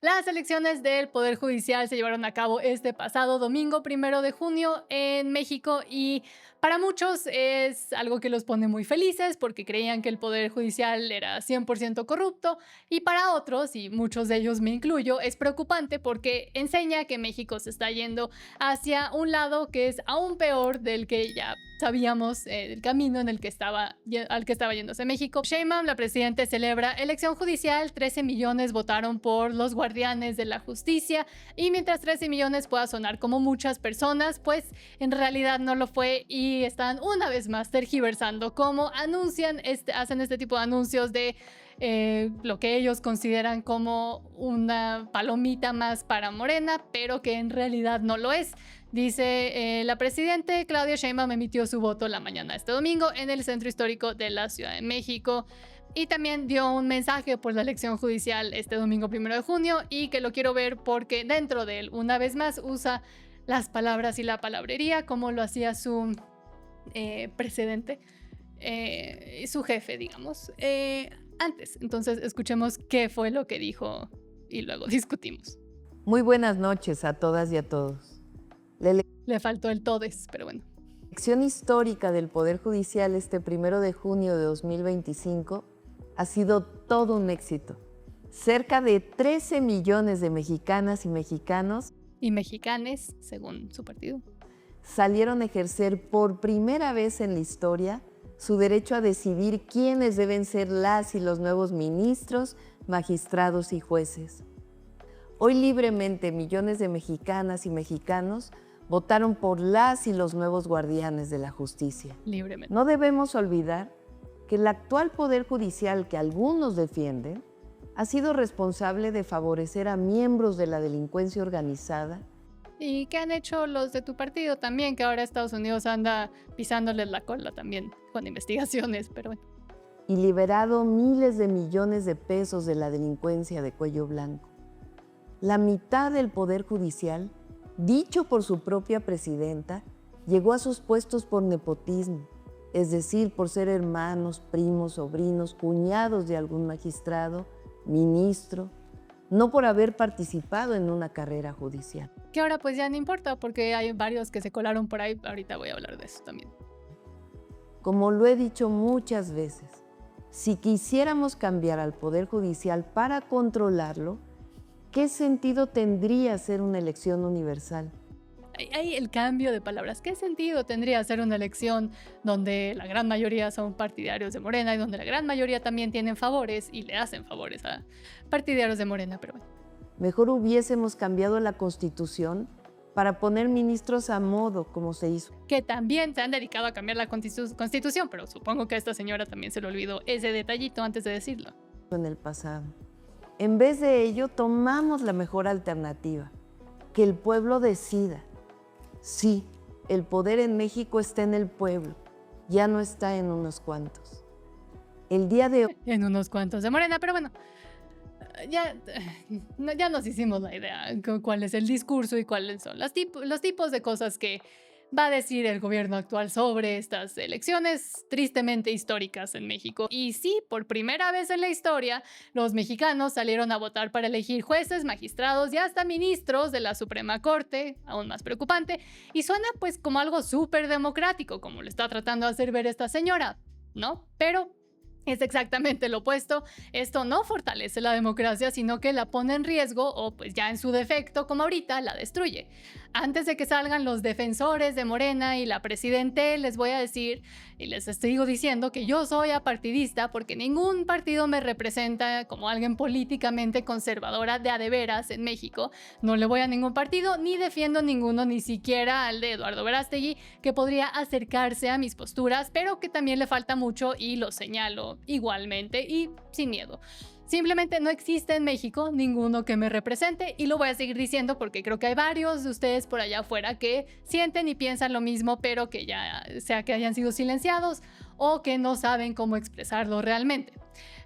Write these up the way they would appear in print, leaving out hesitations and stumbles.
Las elecciones del Poder Judicial se llevaron a cabo este pasado domingo, 1 de junio, en México, y para muchos es algo que los pone muy felices porque creían que el Poder Judicial era 100% corrupto, y para otros, y muchos de ellos me incluyo, es preocupante porque enseña que México se está yendo hacia un lado que es aún peor del que ya sabíamos, el camino en el que al que estaba yéndose México. Sheinbaum, la presidenta, celebra elección judicial. 13 millones votaron por los guardianes de la justicia, y mientras 13 millones pueda sonar como muchas personas, pues en realidad no lo fue, y están una vez más tergiversando cómo hacen este tipo de anuncios de lo que ellos consideran como una palomita más para Morena, pero que en realidad no lo es. Dice, la presidenta Claudia Sheinbaum emitió su voto la mañana de este domingo en el centro histórico de la Ciudad de México, y también dio un mensaje por la elección judicial este domingo 1 de junio, y que lo quiero ver porque dentro de él, una vez más, usa las palabras y la palabrería como lo hacía su precedente, su jefe, digamos, antes. Entonces escuchemos qué fue lo que dijo y luego discutimos. Muy buenas noches a todas y a todos. Le faltó el todes, pero bueno. La elección histórica del Poder Judicial este 1 de junio de 2025 ha sido todo un éxito. Cerca de 13 millones de mexicanas y mexicanos Y mexicanes, según su partido, salieron a ejercer por primera vez en la historia su derecho a decidir quiénes deben ser las y los nuevos ministros, magistrados y jueces. Hoy libremente millones de mexicanas y mexicanos votaron por las y los nuevos guardianes de la justicia. libremente. No debemos olvidar que el actual Poder Judicial que algunos defienden ha sido responsable de favorecer a miembros de la delincuencia organizada. ¿Y qué han hecho los de tu partido también? Que ahora Estados Unidos anda pisándoles la cola también con investigaciones, pero bueno. Y liberado miles de millones de pesos de la delincuencia de cuello blanco. La mitad del Poder Judicial, dicho por su propia presidenta, llegó a sus puestos por nepotismo, es decir, por ser hermanos, primos, sobrinos, cuñados de algún magistrado, ministro, no por haber participado en una carrera judicial. Que ahora pues ya no importa porque hay varios que se colaron por ahí. Ahorita voy a hablar de eso también. Como lo he dicho muchas veces, si quisiéramos cambiar al Poder Judicial para controlarlo, ¿qué sentido tendría hacer una elección universal? Hay el cambio de palabras. ¿Qué sentido tendría hacer una elección donde la gran mayoría son partidarios de Morena y donde la gran mayoría también tienen favores y le hacen favores a partidarios de Morena? Pero bueno. Mejor hubiésemos cambiado la Constitución para poner ministros a modo, como se hizo Que también se han dedicado a cambiar la Constitución, pero supongo que a esta señora también se le olvidó ese detallito antes de decirlo. en el pasado. En vez de ello, tomamos la mejor alternativa, que el pueblo decida. Sí, el poder en México está en el pueblo, ya no está en unos cuantos. El día de hoy, En unos cuantos de Morena, pero bueno, ya, ya nos hicimos la idea cuál es el discurso y cuáles son los tipos de cosas que va a decir el gobierno actual sobre estas elecciones tristemente históricas en México. Y sí, por primera vez en la historia, los mexicanos salieron a votar para elegir jueces, magistrados y hasta ministros de la Suprema Corte, aún más preocupante, y suena pues como algo súper democrático, como lo está tratando de hacer ver esta señora, ¿no? Pero es exactamente lo opuesto. Esto no fortalece la democracia, sino que la pone en riesgo o, pues ya en su defecto, como ahorita, la destruye. Antes de que salgan los defensores de Morena y la presidente, les voy a decir y les sigo diciendo que yo soy apartidista porque ningún partido me representa como alguien políticamente conservadora de a de veras en México. No le voy a ningún partido ni defiendo ninguno, ni siquiera al de Eduardo Verástegui, que podría acercarse a mis posturas, pero que también le falta mucho y lo señalo igualmente y sin miedo. Simplemente no existe en México ninguno que me represente, y lo voy a seguir diciendo porque creo que hay varios de ustedes por allá afuera que sienten y piensan lo mismo, pero que ya sea que hayan sido silenciados o que no saben cómo expresarlo realmente.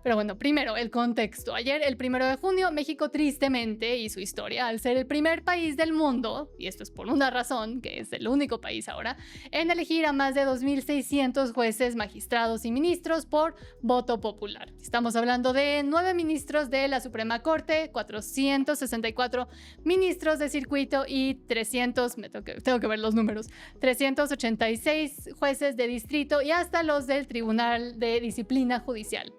Pero bueno, primero, el contexto. Ayer, el 1 de junio, México tristemente hizo historia al ser el primer país del mundo, y esto es por una razón, que es el único país ahora, en elegir a más de 2.600 jueces, magistrados y ministros por voto popular. Estamos hablando de 9 ministros de la Suprema Corte, 464 ministros de circuito y 300, tengo que ver los números, 386 jueces de distrito y hasta los del Tribunal de Disciplina Judicial,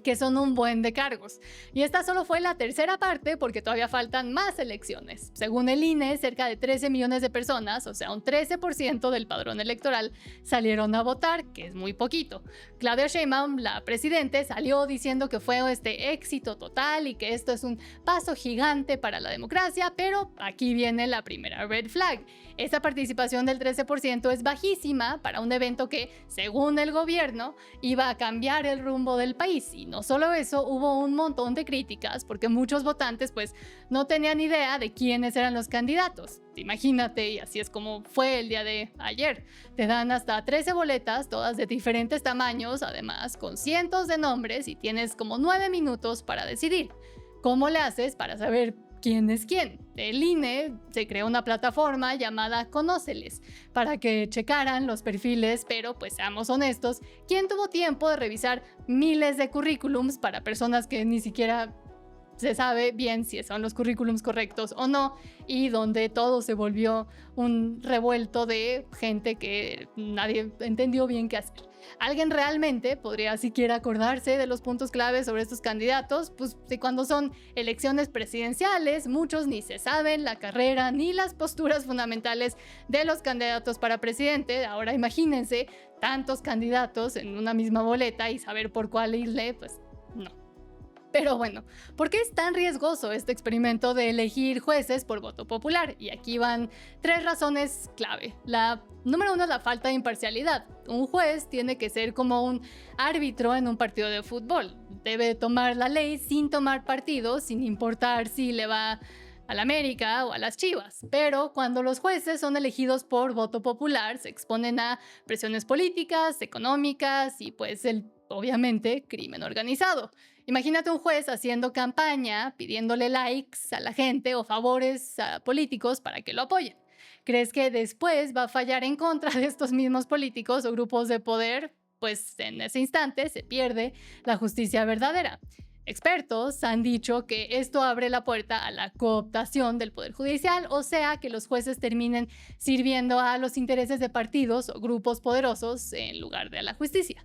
que son un buen de cargos. Y esta solo fue la tercera parte porque todavía faltan más elecciones. Según el INE, cerca de 13 millones de personas, o sea, un 13% del padrón electoral, salieron a votar, que es muy poquito. Claudia Sheinbaum, la presidente, salió diciendo que fue este éxito total y que esto es un paso gigante para la democracia, pero aquí viene la primera red flag. Esa participación del 13% es bajísima para un evento que, según el gobierno, iba a cambiar el rumbo del país. Y no solo eso, hubo un montón de críticas porque muchos votantes pues no tenían idea de quiénes eran los candidatos. Imagínate, y así es como fue el día de ayer. Te dan hasta 13 boletas, todas de diferentes tamaños, además con cientos de nombres y tienes como 9 minutos para decidir. ¿Cómo le haces para saber quién es quién? El INE se creó una plataforma llamada Conóceles para que checaran los perfiles, pero pues seamos honestos, ¿quién tuvo tiempo de revisar miles de currículums para personas que ni siquiera se sabe bien si son los currículums correctos o no, y donde todo se volvió un revuelto de gente que nadie entendió bien qué hacer? ¿Alguien realmente podría siquiera acordarse de los puntos claves sobre estos candidatos? Pues si cuando son elecciones presidenciales, muchos ni se saben la carrera ni las posturas fundamentales de los candidatos para presidente. Ahora imagínense tantos candidatos en una misma boleta y saber por cuál irle, pues no. Pero bueno, ¿por qué es tan riesgoso este experimento de elegir jueces por voto popular? Y aquí van 3 razones clave. La número 1 es la falta de imparcialidad. Un juez tiene que ser como un árbitro en un partido de fútbol. Debe tomar la ley sin tomar partido, sin importar si le va a la América o a las Chivas. Pero cuando los jueces son elegidos por voto popular, se exponen a presiones políticas, económicas y pues obviamente, crimen organizado. Imagínate un juez haciendo campaña, pidiéndole likes a la gente o favores a políticos para que lo apoyen. ¿Crees que después va a fallar en contra de estos mismos políticos o grupos de poder? Pues en ese instante se pierde la justicia verdadera. Expertos han dicho que esto abre la puerta a la cooptación del Poder Judicial, o sea, que los jueces terminen sirviendo a los intereses de partidos o grupos poderosos en lugar de a la justicia.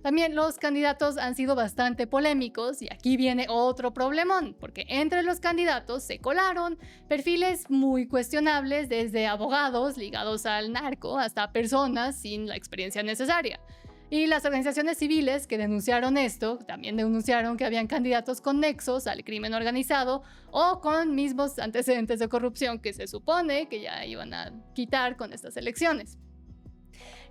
También los candidatos han sido bastante polémicos y aquí viene otro problemón, porque entre los candidatos se colaron perfiles muy cuestionables, desde abogados ligados al narco hasta personas sin la experiencia necesaria. Y las organizaciones civiles que denunciaron esto también denunciaron que habían candidatos con nexos al crimen organizado o con mismos antecedentes de corrupción que se supone que ya iban a quitar con estas elecciones.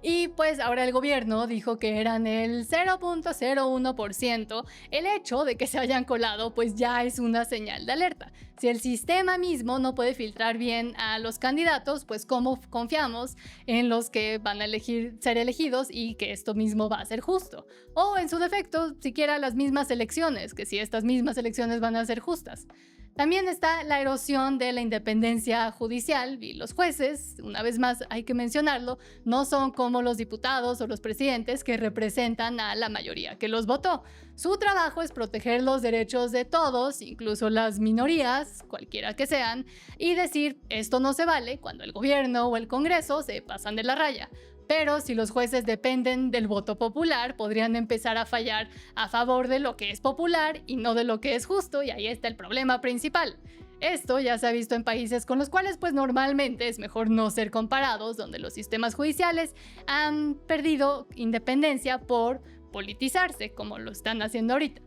Y pues ahora el gobierno dijo que eran el 0.01%. El hecho de que se hayan colado pues ya es una señal de alerta. Si el sistema mismo no puede filtrar bien a los candidatos, pues ¿cómo confiamos en los que van a ser elegidos y que esto mismo va a ser justo? O en su defecto, siquiera las mismas elecciones, que si estas mismas elecciones van a ser justas. También está la erosión de la independencia judicial y los jueces, una vez más hay que mencionarlo, no son como los diputados o los presidentes que representan a la mayoría que los votó. Su trabajo es proteger los derechos de todos, incluso las minorías, cualquiera que sean, y decir esto no se vale cuando el gobierno o el Congreso se pasan de la raya. Pero si los jueces dependen del voto popular, podrían empezar a fallar a favor de lo que es popular y no de lo que es justo, y ahí está el problema principal. Esto ya se ha visto en países con los cuales pues normalmente es mejor no ser comparados, donde los sistemas judiciales han perdido independencia por politizarse, como lo están haciendo ahorita.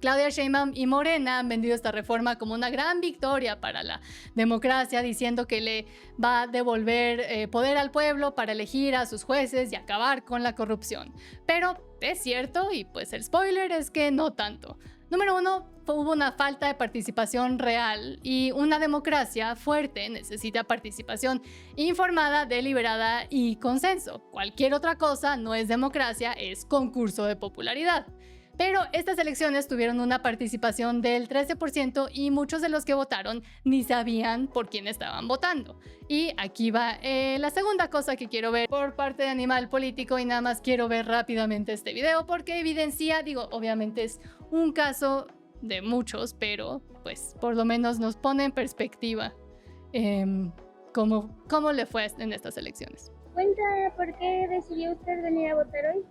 Claudia Sheinbaum y Morena han vendido esta reforma como una gran victoria para la democracia, diciendo que le va a devolver poder al pueblo para elegir a sus jueces y acabar con la corrupción. Pero es cierto, y pues el spoiler es que no tanto. Número 1, hubo una falta de participación real, y una democracia fuerte necesita participación informada, deliberada y consenso. Cualquier otra cosa no es democracia, es concurso de popularidad. Pero estas elecciones tuvieron una participación del 13% y muchos de los que votaron ni sabían por quién estaban votando. Y aquí va la segunda cosa que quiero ver por parte de Animal Político, y nada más quiero ver rápidamente este video porque evidencia, digo, obviamente es un caso de muchos, pero pues por lo menos nos pone en perspectiva cómo le fue en estas elecciones. Cuenta, ¿por qué decidió usted venir a votar hoy?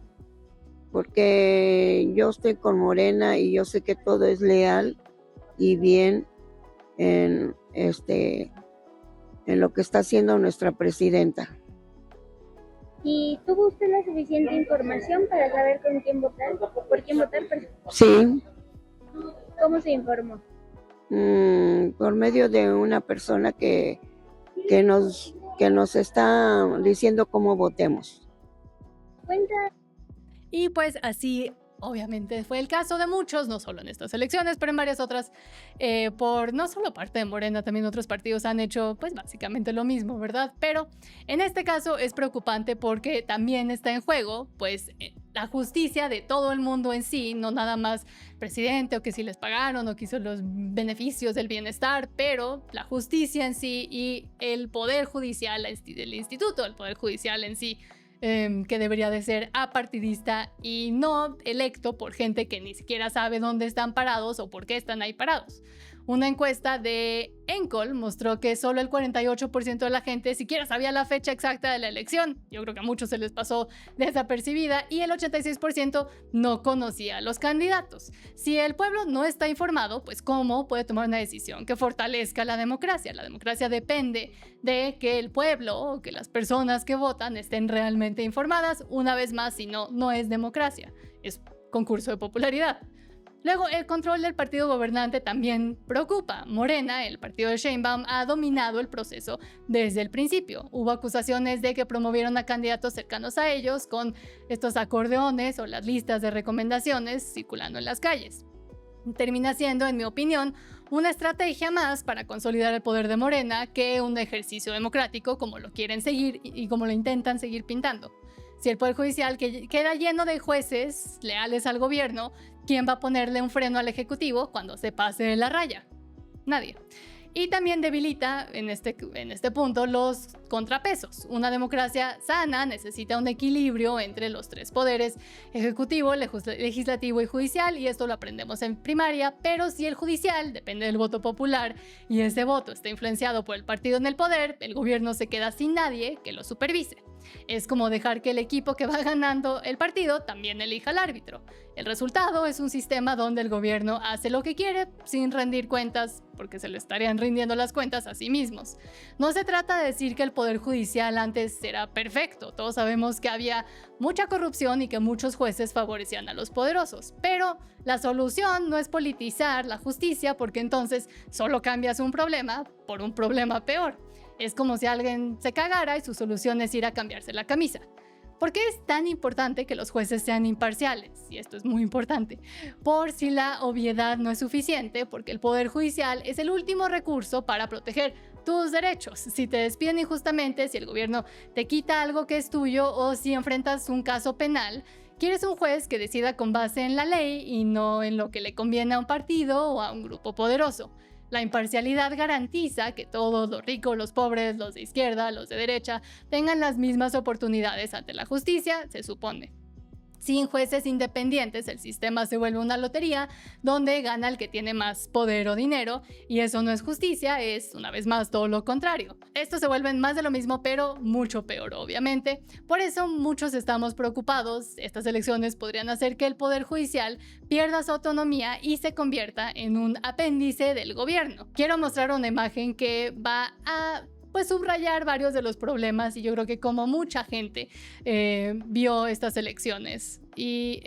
Porque yo estoy con Morena y yo sé que todo es leal y bien en lo que está haciendo nuestra presidenta. ¿Y tuvo usted la suficiente información para saber con quién votar? ¿Por quién votar? Sí. ¿Cómo se informó? Por medio de una persona que nos está diciendo cómo votemos. Cuenta. Y pues así, obviamente, fue el caso de muchos, no solo en estas elecciones, pero en varias otras, por no solo parte de Morena, también otros partidos han hecho pues básicamente lo mismo, ¿verdad? Pero en este caso es preocupante porque también está en juego pues la justicia de todo el mundo en sí, no nada más presidente o que si les pagaron o que hizo los beneficios del bienestar, pero la justicia en sí y el poder judicial, el instituto del poder judicial en sí, que debería de ser apartidista y no electo por gente que ni siquiera sabe dónde están parados o por qué están ahí parados. Una encuesta de Encol mostró que solo el 48% de la gente siquiera sabía la fecha exacta de la elección. Yo creo que a muchos se les pasó desapercibida y el 86% no conocía a los candidatos. Si el pueblo no está informado, pues ¿cómo puede tomar una decisión que fortalezca la democracia? La democracia depende de que el pueblo o que las personas que votan estén realmente informadas. Una vez más, si no, no es democracia, es concurso de popularidad. Luego, el control del partido gobernante también preocupa. Morena, el partido de Sheinbaum, ha dominado el proceso desde el principio. Hubo acusaciones de que promovieron a candidatos cercanos a ellos con estos acordeones o las listas de recomendaciones circulando en las calles. Termina siendo, en mi opinión, una estrategia más para consolidar el poder de Morena que un ejercicio democrático como lo quieren seguir y como lo intentan seguir pintando. Si el Poder Judicial queda lleno de jueces leales al gobierno, ¿quién va a ponerle un freno al Ejecutivo cuando se pase de la raya? Nadie. Y también debilita en este punto los contrapesos. Una democracia sana necesita un equilibrio entre los tres poderes, ejecutivo, legislativo y judicial, y esto lo aprendemos en primaria, pero si el judicial depende del voto popular y ese voto está influenciado por el partido en el poder, el gobierno se queda sin nadie que lo supervise. Es como dejar que el equipo que va ganando el partido también elija al árbitro. El resultado es un sistema donde el gobierno hace lo que quiere sin rendir cuentas, porque se le estarían rindiendo las cuentas a sí mismos. No se trata de decir que el poder judicial antes era perfecto. Todos sabemos que había mucha corrupción y que muchos jueces favorecían a los poderosos. Pero la solución no es politizar la justicia, porque entonces solo cambias un problema por un problema peor. Es como si alguien se cagara y su solución es ir a cambiarse la camisa. ¿Por qué es tan importante que los jueces sean imparciales? Y esto es muy importante. Por si la obviedad no es suficiente, porque el Poder Judicial es el último recurso para proteger tus derechos. Si te despiden injustamente, si el gobierno te quita algo que es tuyo o si enfrentas un caso penal, quieres un juez que decida con base en la ley y no en lo que le conviene a un partido o a un grupo poderoso. La imparcialidad garantiza que todos, los ricos, los pobres, los de izquierda, los de derecha, tengan las mismas oportunidades ante la justicia, se supone. Sin jueces independientes, el sistema se vuelve una lotería donde gana el que tiene más poder o dinero, y eso no es justicia, es una vez más todo lo contrario. Esto se vuelve más de lo mismo, pero mucho peor, obviamente. Por eso muchos estamos preocupados. Estas elecciones podrían hacer que el Poder Judicial pierda su autonomía y se convierta en un apéndice del gobierno. Quiero mostrar una imagen que va a subrayar varios de los problemas, y yo creo que como mucha gente vio estas elecciones, y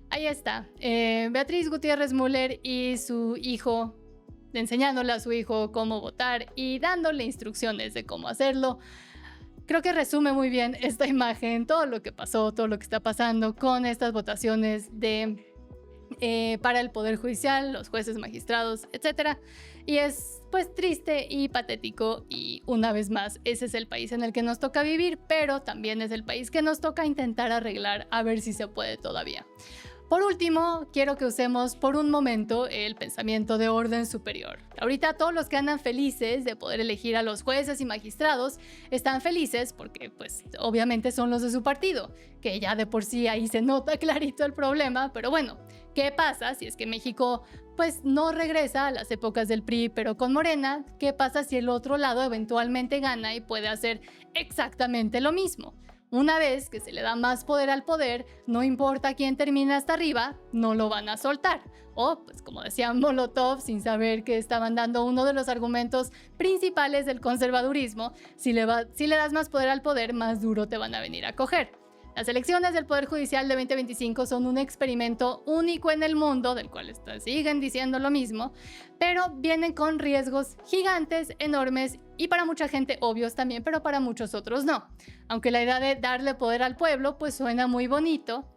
ahí está, Beatriz Gutiérrez Müller y su hijo, enseñándole a su hijo cómo votar y dándole instrucciones de cómo hacerlo. Creo que resume muy bien esta imagen, todo lo que pasó, todo lo que está pasando con estas votaciones de para el Poder Judicial, los jueces, magistrados, etc. Y es pues triste y patético, y una vez más ese es el país en el que nos toca vivir, pero también es el país que nos toca intentar arreglar, a ver si se puede todavía. Por último, quiero que usemos por un momento el pensamiento de orden superior. Ahorita todos los que andan felices de poder elegir a los jueces y magistrados están felices porque pues obviamente son los de su partido, que ya de por sí ahí se nota clarito el problema, pero bueno, ¿qué pasa si es que México pues no regresa a las épocas del PRI pero con Morena? ¿Qué pasa si el otro lado eventualmente gana y puede hacer exactamente lo mismo? Una vez que se le da más poder al poder, no importa quién termine hasta arriba, no lo van a soltar. O, pues como decía Molotov, sin saber que estaban dando uno de los argumentos principales del conservadurismo, si le das más poder al poder, más duro te van a venir a coger. Las elecciones del Poder Judicial de 2025 son un experimento único en el mundo, del cual siguen diciendo lo mismo, pero vienen con riesgos gigantes, enormes y para mucha gente obvios también, pero para muchos otros no. Aunque la idea de darle poder al pueblo pues suena muy bonito,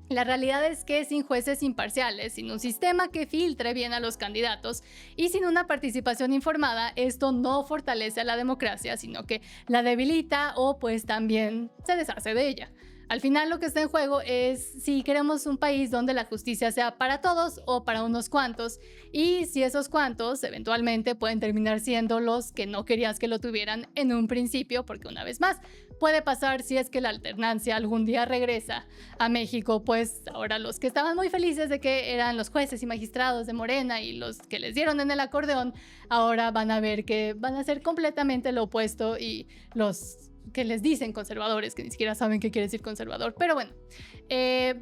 la realidad es que sin jueces imparciales, sin un sistema que filtre bien a los candidatos y sin una participación informada, esto no fortalece a la democracia, sino que la debilita o pues también se deshace de ella. Al final lo que está en juego es si queremos un país donde la justicia sea para todos o para unos cuantos, y si esos cuantos eventualmente pueden terminar siendo los que no querías que lo tuvieran en un principio, porque una vez más puede pasar si es que la alternancia algún día regresa a México, pues ahora los que estaban muy felices de que eran los jueces y magistrados de Morena y los que les dieron en el acordeón, ahora van a ver que van a ser completamente lo opuesto, y los que les dicen conservadores, que ni siquiera saben qué quiere decir conservador. Pero bueno,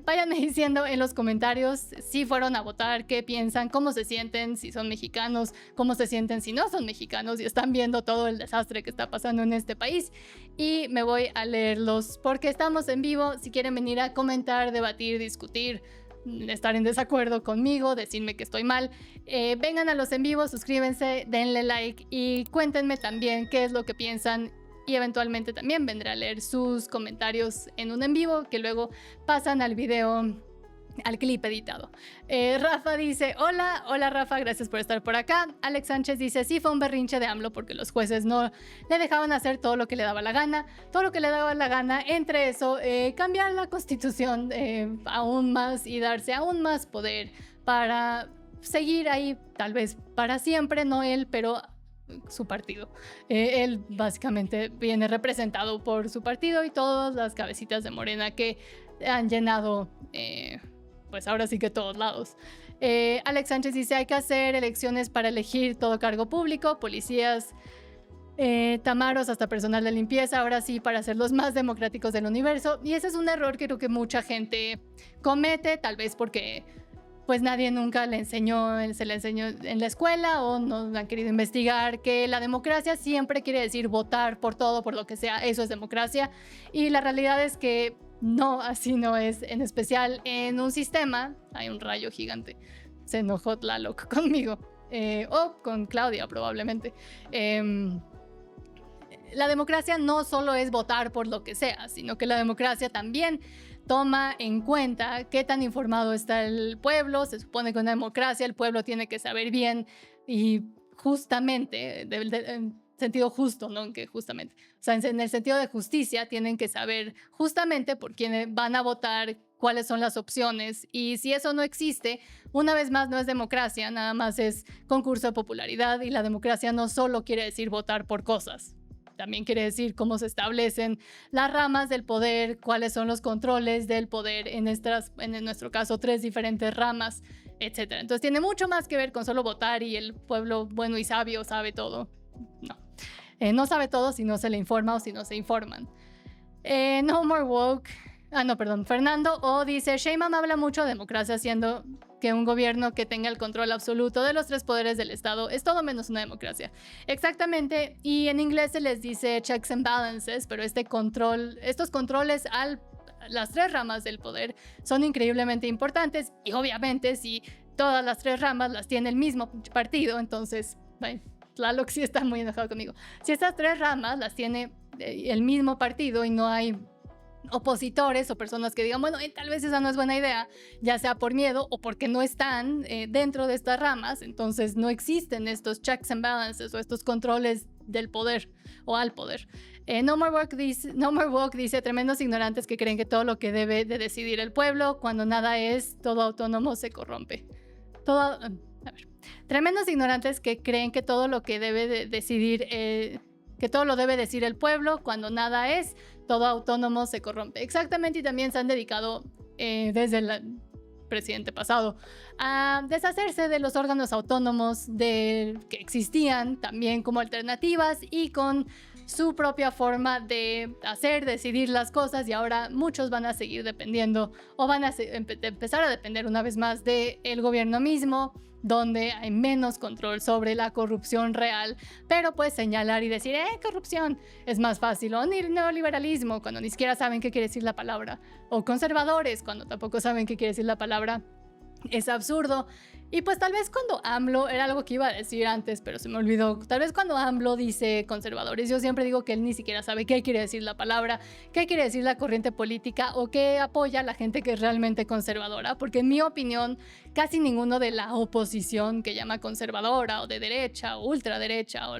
váyanme diciendo en los comentarios si fueron a votar, qué piensan, cómo se sienten, si son mexicanos, cómo se sienten si no son mexicanos y están viendo todo el desastre que está pasando en este país. Y me voy a leerlos porque estamos en vivo. Si quieren venir a comentar, debatir, discutir, estar en desacuerdo conmigo, decirme que estoy mal, vengan a los en vivo, suscríbanse, denle like y cuéntenme también qué es lo que piensan. Y eventualmente también vendré a leer sus comentarios en un en vivo que luego pasan al video, al clip editado. Rafa dice, hola Rafa, gracias por estar por acá. Alex Sánchez dice, sí fue un berrinche de AMLO porque los jueces no le dejaban hacer todo lo que le daba la gana. Todo lo que le daba la gana, entre eso, cambiar la constitución aún más y darse aún más poder para seguir ahí, tal vez para siempre, no él, pero su partido. Él básicamente viene representado por su partido y todas las cabecitas de Morena que han llenado pues ahora sí que todos lados. Alex Sánchez dice, hay que hacer elecciones para elegir todo cargo público, policías, tamaros, hasta personal de limpieza, ahora sí, para ser los más democráticos del universo. Y ese es un error que creo que mucha gente comete, tal vez porque pues nadie nunca se le enseñó en la escuela o no han querido investigar que la democracia siempre quiere decir votar por todo, por lo que sea, eso es democracia. Y la realidad es que no, así no es, en especial en un sistema. Hay un rayo gigante, se enojó Tlaloc conmigo, o con Claudia probablemente. La democracia no solo es votar por lo que sea, sino que la democracia también toma en cuenta qué tan informado está el pueblo. Se supone que en una democracia el pueblo tiene que saber bien y justamente, en sentido justo, no que justamente, o sea, en el sentido de justicia, tienen que saber justamente por quién van a votar, cuáles son las opciones, y si eso no existe, una vez más no es democracia, nada más es concurso de popularidad, y la democracia no solo quiere decir votar por cosas. También quiere decir cómo se establecen las ramas del poder, cuáles son los controles del poder en nuestro caso 3 diferentes ramas, etc. Entonces tiene mucho más que ver con solo votar y el pueblo bueno y sabio sabe todo. No, no sabe todo si no se le informa o si no se informan. No more woke. Fernando O dice, Sheinbaum habla mucho de democracia, siendo que un gobierno que tenga el control absoluto de los 3 poderes del Estado es todo menos una democracia. Exactamente, y en inglés se les dice checks and balances, pero estos controles a las 3 ramas del poder son increíblemente importantes, y obviamente si todas las 3 ramas las tiene el mismo partido, entonces, Tlaloc sí está muy enojado conmigo. Si estas 3 ramas las tiene el mismo partido y no hay opositores o personas que digan, bueno, tal vez esa no es buena idea, ya sea por miedo o porque no están dentro de estas ramas, entonces no existen estos checks and balances o estos controles del poder o al poder. No More Woke dice, tremendos ignorantes que creen que todo lo que debe de decidir el pueblo, cuando nada es, todo autónomo se corrompe. Tremendos ignorantes que creen que todo lo que debe de decidir que todo lo debe decir el pueblo, cuando nada es, todo autónomo se corrompe. Exactamente, y también se han dedicado desde el presidente pasado a deshacerse de los órganos autónomos que existían también como alternativas y con su propia forma de decidir las cosas, y ahora muchos van a seguir dependiendo o van a empezar a depender una vez más del gobierno mismo, donde hay menos control sobre la corrupción real, pero pues señalar y decir, corrupción es más fácil, o neoliberalismo, cuando ni siquiera saben qué quiere decir la palabra, o conservadores, cuando tampoco saben qué quiere decir la palabra, es absurdo. Y pues tal vez cuando AMLO, era algo que iba a decir antes, pero se me olvidó, tal vez cuando AMLO dice conservadores, yo siempre digo que él ni siquiera sabe qué quiere decir la palabra, qué quiere decir la corriente política o qué apoya a la gente que es realmente conservadora, porque en mi opinión casi ninguno de la oposición que llama conservadora o de derecha o ultraderecha o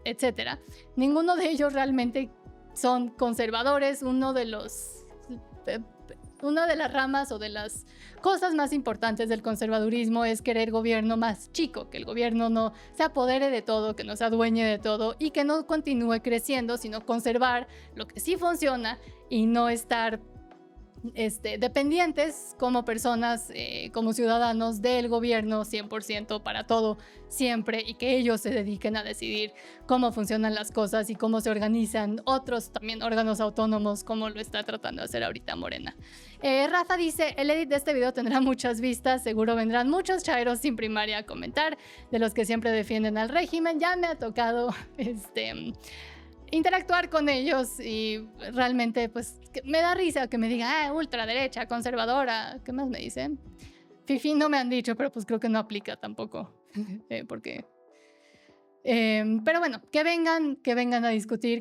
etcétera, ninguno de ellos realmente son conservadores. Una de las ramas o de las cosas más importantes del conservadurismo es querer gobierno más chico, que el gobierno no se apodere de todo, que no se adueñe de todo y que no continúe creciendo, sino conservar lo que sí funciona y no estar dependientes como personas, como ciudadanos del gobierno 100% para todo, siempre, y que ellos se dediquen a decidir cómo funcionan las cosas y cómo se organizan otros también órganos autónomos, como lo está tratando de hacer ahorita Morena. Rafa dice, el edit de este video tendrá muchas vistas, seguro vendrán muchos chaeros sin primaria a comentar, de los que siempre defienden al régimen. Ya me ha tocado interactuar con ellos y realmente pues me da risa que me digan ultraderecha, conservadora, ¿qué más me dicen? Fifi no me han dicho, pero pues creo que no aplica tampoco porque pero bueno, que vengan a discutir,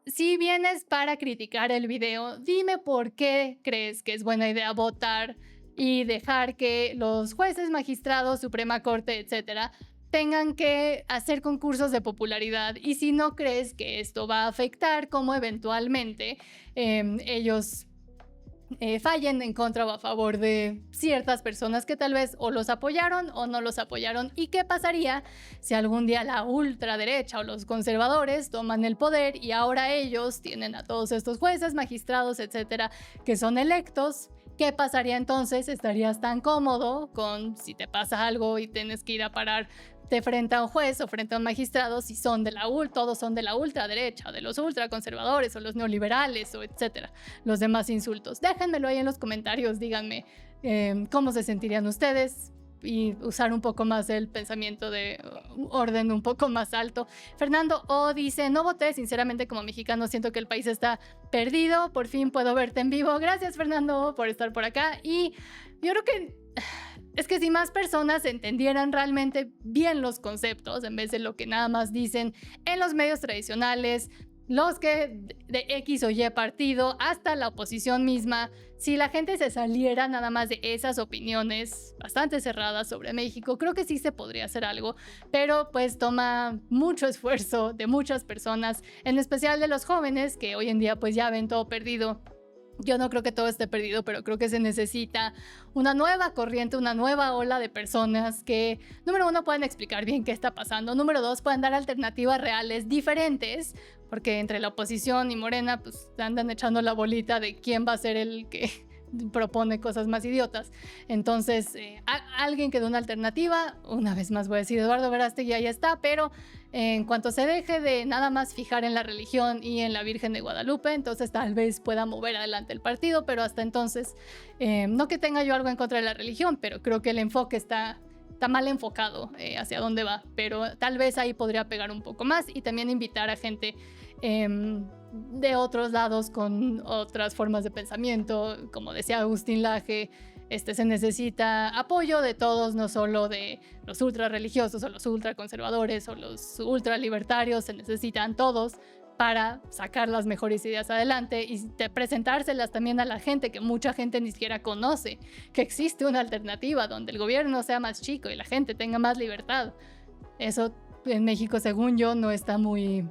si vienes para criticar el video, dime por qué crees que es buena idea votar y dejar que los jueces, magistrados, Suprema Corte, etcétera, tengan que hacer concursos de popularidad, y si no crees que esto va a afectar cómo eventualmente ellos fallen en contra o a favor de ciertas personas que tal vez o los apoyaron o no los apoyaron. ¿Y qué pasaría si algún día la ultraderecha o los conservadores toman el poder y ahora ellos tienen a todos estos jueces, magistrados, etcétera, que son electos? ¿Qué pasaría entonces? ¿Estarías tan cómodo con si te pasa algo y tienes que ir a parar de frente a un juez o frente a un magistrado si todos son de la ultraderecha o de los ultraconservadores o los neoliberales o etcétera, los demás insultos? Déjenmelo ahí en los comentarios, díganme cómo se sentirían ustedes y usar un poco más el pensamiento de orden un poco más alto. Fernando O dice, no voté, sinceramente como mexicano siento que el país está perdido, por fin puedo verte en vivo. Gracias Fernando por estar por acá, y yo creo que es que si más personas entendieran realmente bien los conceptos en vez de lo que nada más dicen en los medios tradicionales, los que de X o Y partido, hasta la oposición misma, si la gente se saliera nada más de esas opiniones bastante cerradas sobre México, creo que sí se podría hacer algo, pero pues toma mucho esfuerzo de muchas personas, en especial de los jóvenes que hoy en día pues ya ven todo perdido. Yo no creo que todo esté perdido, pero creo que se necesita una nueva corriente, una nueva ola de personas que, número uno, puedan explicar bien qué está pasando, número dos, puedan dar alternativas reales diferentes, porque entre la oposición y Morena pues andan echando la bolita de quién va a ser el que propone cosas más idiotas. Entonces, alguien que dé una alternativa, una vez más voy a decir, Eduardo Verástegui ahí está, pero en cuanto se deje de nada más fijar en la religión y en la Virgen de Guadalupe, entonces tal vez pueda mover adelante el partido, pero hasta entonces, no que tenga yo algo en contra de la religión, pero creo que el enfoque está mal enfocado hacia dónde va, pero tal vez ahí podría pegar un poco más, y también invitar a gente de otros lados con otras formas de pensamiento. Como decía Agustín Laje, se necesita apoyo de todos, no solo de los ultra religiosos o los ultra conservadores o los ultra libertarios, se necesitan todos para sacar las mejores ideas adelante y presentárselas también a la gente, que mucha gente ni siquiera conoce que existe una alternativa donde el gobierno sea más chico y la gente tenga más libertad. Eso en México, según yo, no está muy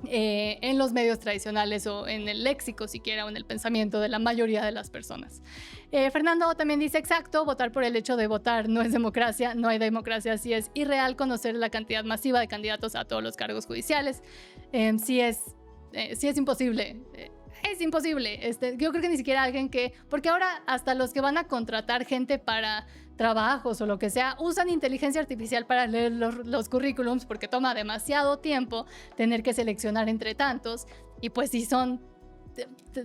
en los medios tradicionales o en el léxico siquiera o en el pensamiento de la mayoría de las personas. Fernando también dice, exacto, votar por el hecho de votar no es democracia, no hay democracia si es irreal conocer la cantidad masiva de candidatos a todos los cargos judiciales. Sí es imposible. Es imposible. Yo creo que ni siquiera alguien que... Porque ahora hasta los que van a contratar gente para trabajos o lo que sea, usan inteligencia artificial para leer los currículums porque toma demasiado tiempo tener que seleccionar entre tantos. Y pues si son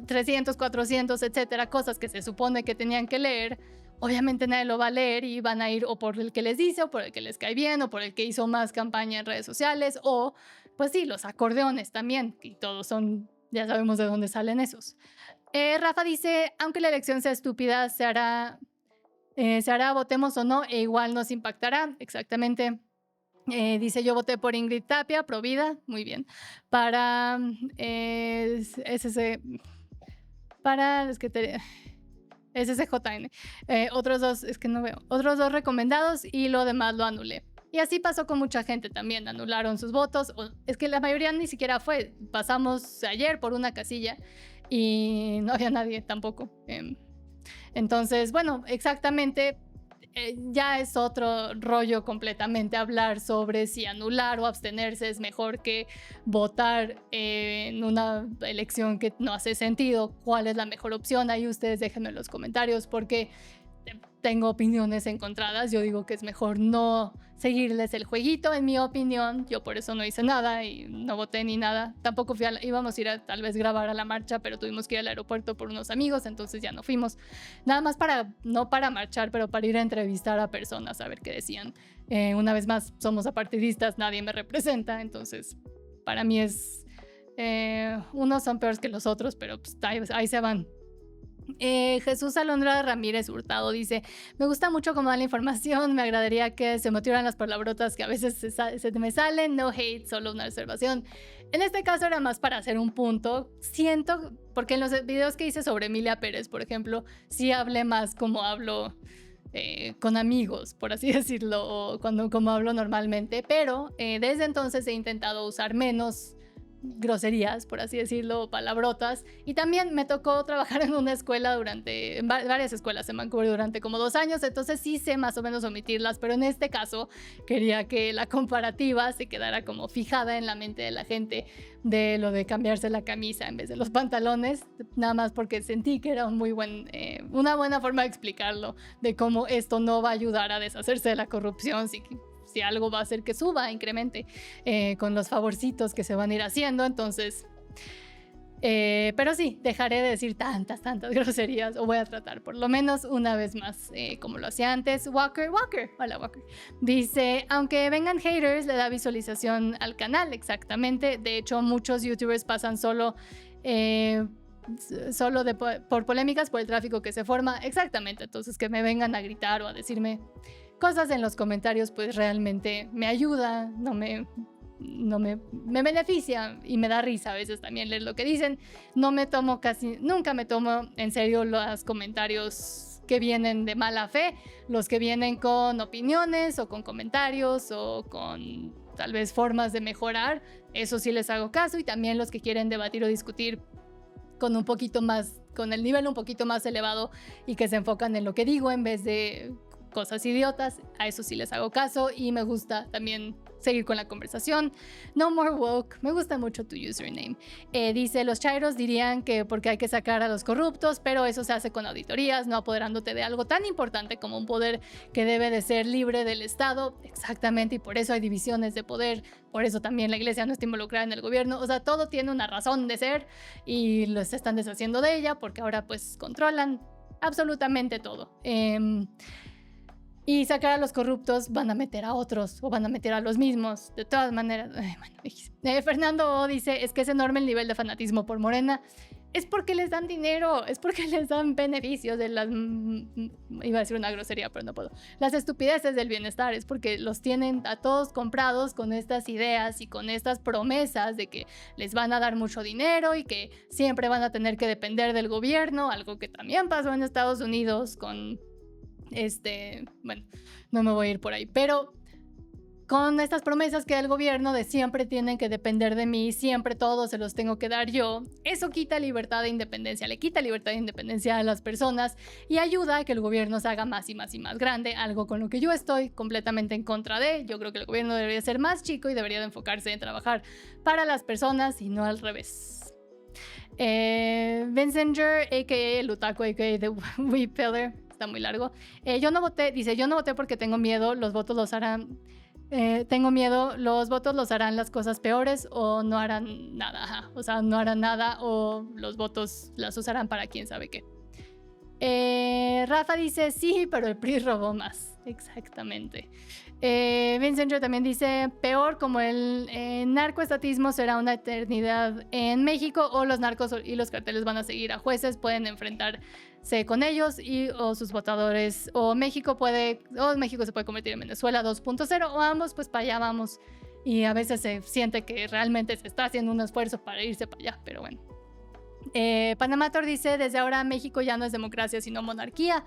300, 400, etcétera, cosas que se supone que tenían que leer, obviamente nadie lo va a leer y van a ir o por el que les dice, o por el que les cae bien, o por el que hizo más campaña en redes sociales, o pues sí, los acordeones también, y todos son... Ya sabemos de dónde salen esos. Rafa dice, aunque la elección sea estúpida, se hará, votemos o no, e igual nos impactará. Exactamente. Dice, yo voté por Ingrid Tapia, pro vida, muy bien. Para SSJN. Otros dos, es que no veo. Otros dos recomendados y lo demás lo anulé. Y así pasó con mucha gente también, anularon sus votos. Es que la mayoría ni siquiera fue. Pasamos ayer por una casilla y no había nadie tampoco. Entonces, bueno, exactamente, ya es otro rollo completamente hablar sobre si anular o abstenerse es mejor que votar en una elección que no hace sentido. ¿Cuál es la mejor opción? Ahí ustedes déjenme en los comentarios porque... tengo opiniones encontradas. Yo digo que es mejor no seguirles el jueguito, en mi opinión. Yo por eso no hice nada y no voté ni nada. Tampoco íbamos a ir a tal vez grabar a la marcha, pero tuvimos que ir al aeropuerto por unos amigos, entonces ya no fuimos. Nada más no para marchar, pero para ir a entrevistar a personas, a ver qué decían. Una vez más, somos apartidistas, nadie me representa, entonces para mí es... unos son peores que los otros, pero pues, ahí se van. Jesús Alondra Ramírez Hurtado dice, me gusta mucho cómo da la información, me agradaría que se motivaran las palabrotas que a veces se me salen, no hate, solo una observación. En este caso era más para hacer un punto, siento, porque en los videos que hice sobre Emilia Pérez, por ejemplo, sí hablé más como hablo con amigos, por así decirlo, o como hablo normalmente, pero desde entonces he intentado usar menos groserías, por así decirlo, palabrotas, y también me tocó trabajar en una escuela en varias escuelas en Vancouver durante como 2 años, entonces sí sé más o menos omitirlas, pero en este caso quería que la comparativa se quedara como fijada en la mente de la gente de lo de cambiarse la camisa en vez de los pantalones, nada más porque sentí que era una buena forma de explicarlo, de cómo esto no va a ayudar a deshacerse de la corrupción, si algo va a hacer que suba, incremente, con los favorcitos que se van a ir haciendo, entonces... pero sí, dejaré de decir tantas groserías, o voy a tratar por lo menos una vez más, como lo hacía antes. Walker, hola Walker, dice, aunque vengan haters, le da visualización al canal, exactamente, de hecho muchos youtubers pasan solo por polémicas, por el tráfico que se forma, exactamente, entonces que me vengan a gritar o a decirme cosas en los comentarios, pues realmente me ayuda, me beneficia y me da risa a veces también leer lo que dicen. Nunca me tomo en serio los comentarios que vienen de mala fe, los que vienen con opiniones o con comentarios o con tal vez formas de mejorar, eso sí les hago caso, y también los que quieren debatir o discutir con el nivel un poquito más elevado y que se enfocan en lo que digo en vez de cosas idiotas, a eso sí les hago caso y me gusta también seguir con la conversación. No More Woke, me gusta mucho tu username. Dice, los chairos dirían que porque hay que sacar a los corruptos, pero eso se hace con auditorías, no apoderándote de algo tan importante como un poder que debe de ser libre del Estado. Exactamente, y por eso hay divisiones de poder, por eso también la iglesia no está involucrada en el gobierno, o sea, todo tiene una razón de ser y los están deshaciendo de ella porque ahora pues controlan absolutamente todo. Y sacar a los corruptos van a meter a otros o van a meter a los mismos. De todas maneras, Fernando dice, es que es enorme el nivel de fanatismo por Morena. es porque les dan dinero, es porque les dan beneficios de las... iba a decir una grosería, pero no puedo. Las estupideces del bienestar, es porque los tienen a todos comprados con estas ideas y con estas promesas de que les van a dar mucho dinero y que siempre van a tener que depender del gobierno, algo que también pasó en Estados Unidos con... bueno, no me voy a ir por ahí, pero... con estas promesas que da el gobierno de siempre tienen que depender de mí, siempre todo se los tengo que dar yo, eso quita libertad de independencia, le quita libertad de independencia a las personas y ayuda a que el gobierno se haga más y más y más grande, algo con lo que yo estoy completamente en contra de. Yo creo que el gobierno debería ser más chico y debería de enfocarse en trabajar para las personas y no al revés. Vincenger, a.k.a. el Otaku, a.k.a. The Wee Pillar, está muy largo. Yo no voté porque tengo miedo, los votos los harán... tengo miedo, los votos los harán las cosas peores o no harán nada, ajá. O sea, no harán nada o los votos las usarán para quién sabe qué. Rafa dice, sí, pero el PRI robó más. Exactamente. Vincent también dice, peor, como el narcoestatismo será una eternidad en México, o los narcos y los carteles van a seguir a jueces, pueden enfrentarse con ellos o sus votadores, o México se puede convertir en Venezuela 2.0, o ambos, pues para allá vamos. Y a veces se siente que realmente se está haciendo un esfuerzo para irse para allá, pero bueno. Panamator dice, desde ahora México ya no es democracia sino monarquía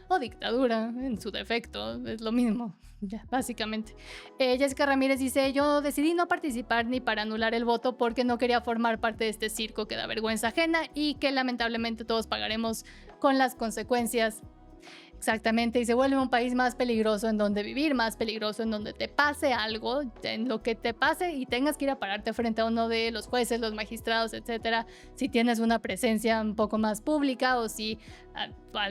o dictadura, en su defecto, es lo mismo, ya, básicamente. Jessica Ramírez dice, yo decidí no participar ni para anular el voto porque no quería formar parte de este circo que da vergüenza ajena y que lamentablemente todos pagaremos con las consecuencias. Exactamente, y se vuelve un país más peligroso en donde vivir, más peligroso en donde te pase algo, en lo que te pase y tengas que ir a pararte frente a uno de los jueces, los magistrados, etcétera. Si tienes una presencia un poco más pública o si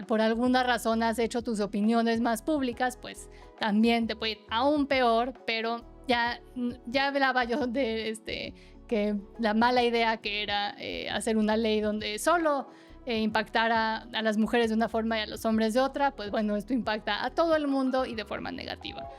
por alguna razón has hecho tus opiniones más públicas, pues también te puede ir aún peor, pero ya hablaba yo de que la mala idea que era hacer una ley donde solo impactar a las mujeres de una forma y a los hombres de otra, pues bueno, esto impacta a todo el mundo y de forma negativa.